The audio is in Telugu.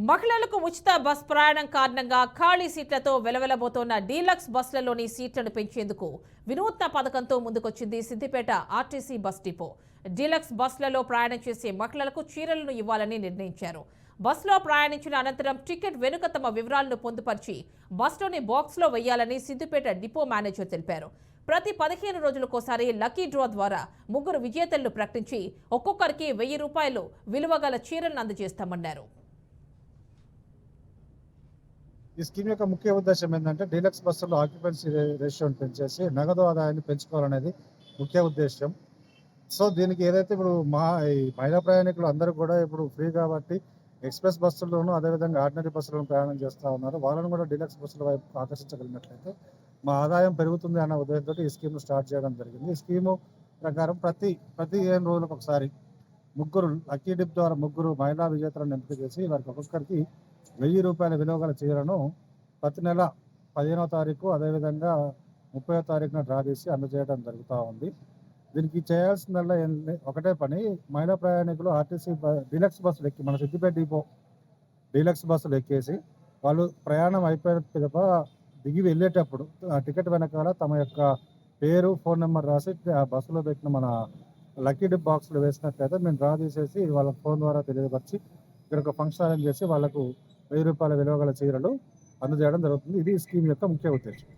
మహిళలకు ఉచిత బస్ ప్రయాణం కారణంగా ఖాళీ సీట్లతో వెలవెలబోతోన్న డీలక్స్ బస్సులలోని సీట్లను పెంచేందుకు వినూత్న పథకంతో ముందుకొచ్చింది Siddipet RTC bus depot. Deluxe బస్సులలో ప్రయాణం చేసే మహిళలకు చీరలను ఇవ్వాలని నిర్ణయించారు. బస్సులో ప్రయాణించిన అనంతరం టికెట్ వెనుక తమ వివరాలను పొందుపరిచి బస్సులోని బాక్స్లో వేయాలని సిద్దిపేట డిపో మేనేజర్ తెలిపారు. ప్రతి 15 రోజులకోసారి లక్కీ డ్రా ద్వారా 3 విజేతలను ప్రకటించి ఒక్కొక్కరికి ₹1000 విలువ గల చీరలను అందజేస్తామన్నారు. ఈ స్కీమ్ యొక్క ముఖ్య ఉద్దేశం ఏంటంటే డీలక్స్ బస్సుల్లో ఆక్యుపెన్సీ రేషియోని పెంచేసి నగదు ఆదాయాన్ని పెంచుకోవాలనేది ముఖ్య ఉద్దేశం. సో దీనికి ఏదైతే ఇప్పుడు ఈ మహిళా ప్రయాణికులు అందరూ కూడా ఇప్పుడు ఫ్రీ కాబట్టి ఎక్స్ప్రెస్ బస్సుల్లోనూ అదేవిధంగా ఆర్డినరీ బస్సులను ప్రయాణం చేస్తూ ఉన్నారు. వాళ్ళని కూడా డీలక్స్ బస్సుల వైపు ఆకర్షించగలిగినట్లయితే మా ఆదాయం పెరుగుతుంది అన్న ఉద్దేశంతో ఈ స్కీమ్ స్టార్ట్ చేయడం జరిగింది. ఈ స్కీము ప్రకారం ప్రతి 15 రోజులకు ఒకసారి 3 లక్కీ డిప్ ద్వారా 3 మహిళా విజేతలను ఎంపిక చేసి వారికి ఒక్కొక్కరికి ₹1000 విలువ గల చీరను ప్రతి నెల 15వ తారీఖు అదేవిధంగా 30వ తారీఖున డ్రా చేసి అందజేయడం జరుగుతూ ఉంది. దీనికి చేయాల్సిందల్లా ఒకటే పని, మహిళా ప్రయాణికులు ఆర్టీసీ డీలక్స్ బస్సులు ఎక్కి మన సిద్దిపేట డిపో డీలక్స్ బస్సులు ఎక్కేసి వాళ్ళు ప్రయాణం అయిపోయిన పిదప దిగి వెళ్ళేటప్పుడు ఆ టికెట్ వెనకాల తమ యొక్క పేరు, ఫోన్ నెంబర్ రాసి ఆ బస్సులో పెట్టిన మన లక్కీ డిప్ బాక్స్లో వేసినట్లయితే మేము డ్రా తీసేసి వాళ్ళ ఫోన్ ద్వారా తెలియపరిచి ఇక్కడ ఒక ఫంక్షన్ అరేంజ్ చేసి వాళ్ళకు ₹1000 విలువ గల చీరలు అందజేయడం జరుగుతుంది. ఇది ఈ స్కీమ్ యొక్క ముఖ్య ఉద్దేశం.